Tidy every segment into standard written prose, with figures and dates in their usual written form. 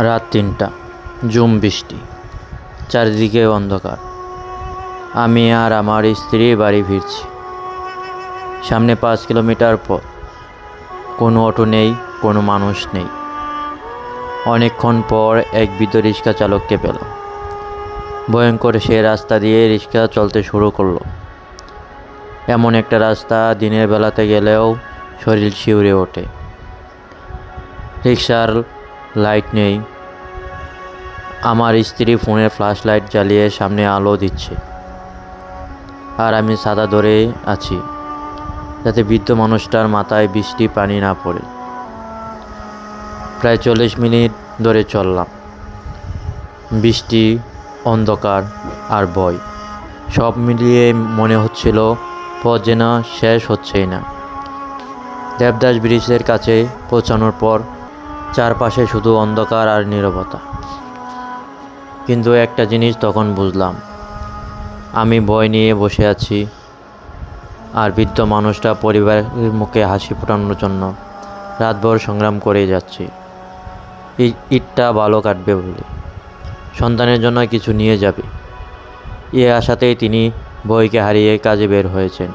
রাত ৩টা, ঝুম বৃষ্টি, চারিদিকে অন্ধকার। আমি আর আমার স্ত্রী বাড়ি ফিরছি। সামনে ৫ কিলোমিটার পথ, কোনো অটো নেই, কোনো মানুষ নেই। অনেকক্ষণ পর এক বৃদ্ধ রিক্সা চালককে পেলাম। ভয়ঙ্কর সে রাস্তা দিয়ে রিক্সা চলতে শুরু করলো। এমন একটা রাস্তা দিনের বেলাতে গেলেও শরীর শিউরে ওঠে। রিক্সার লাইট নেই। আমার স্ত্রী ফোনের ফ্ল্যাশ লাইট জ্বালিয়ে সামনে আলো দিচ্ছে, আর আমি ছাতা ধরে আছি যাতে বৃদ্ধ মানুষটার মাথায় বৃষ্টি পানি না পড়ে। প্রায় ৪০ মিনিট ধরে চললাম। বৃষ্টি, অন্ধকার আর ভয় সব মিলিয়ে মনে হচ্ছিল পথ যেন শেষ হচ্ছেই না। দেবদাস ব্রিজের কাছে পৌঁছানোর পর চারপাশে শুধু অন্ধকার আর নীরবতা। কিন্তু একটা জিনিস তখন বুঝলাম, আমি ভয় নিয়ে বসে আছি, আর বৃদ্ধ মানুষটা পরিবারের মুখে হাসি ফোটানোর জন্য রাতভর সংগ্রাম করে যাচ্ছে। ঈদটা ভালো কাটবে বলে, সন্তানের জন্য কিছু নিয়ে যাবে, এ আশাতেই তিনি ভয়কে হারিয়ে কাজে বের হয়েছেন।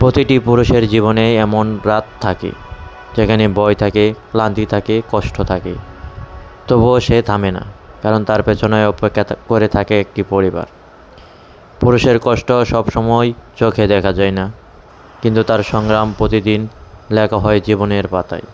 প্রতিটি পুরুষের জীবনে এমন রাত থাকে যেখানে ভয় থাকে, ক্লান্তি থাকে, কষ্ট থাকে। তবুও সে থামে না, কারণ তার পেছনে অপেক্ষা করে থাকে একটি পরিবার। পুরুষের কষ্ট সবসময় চোখে দেখা যায় না, কিন্তু তার সংগ্রাম প্রতিদিন লেখা হয় জীবনের পাতায়।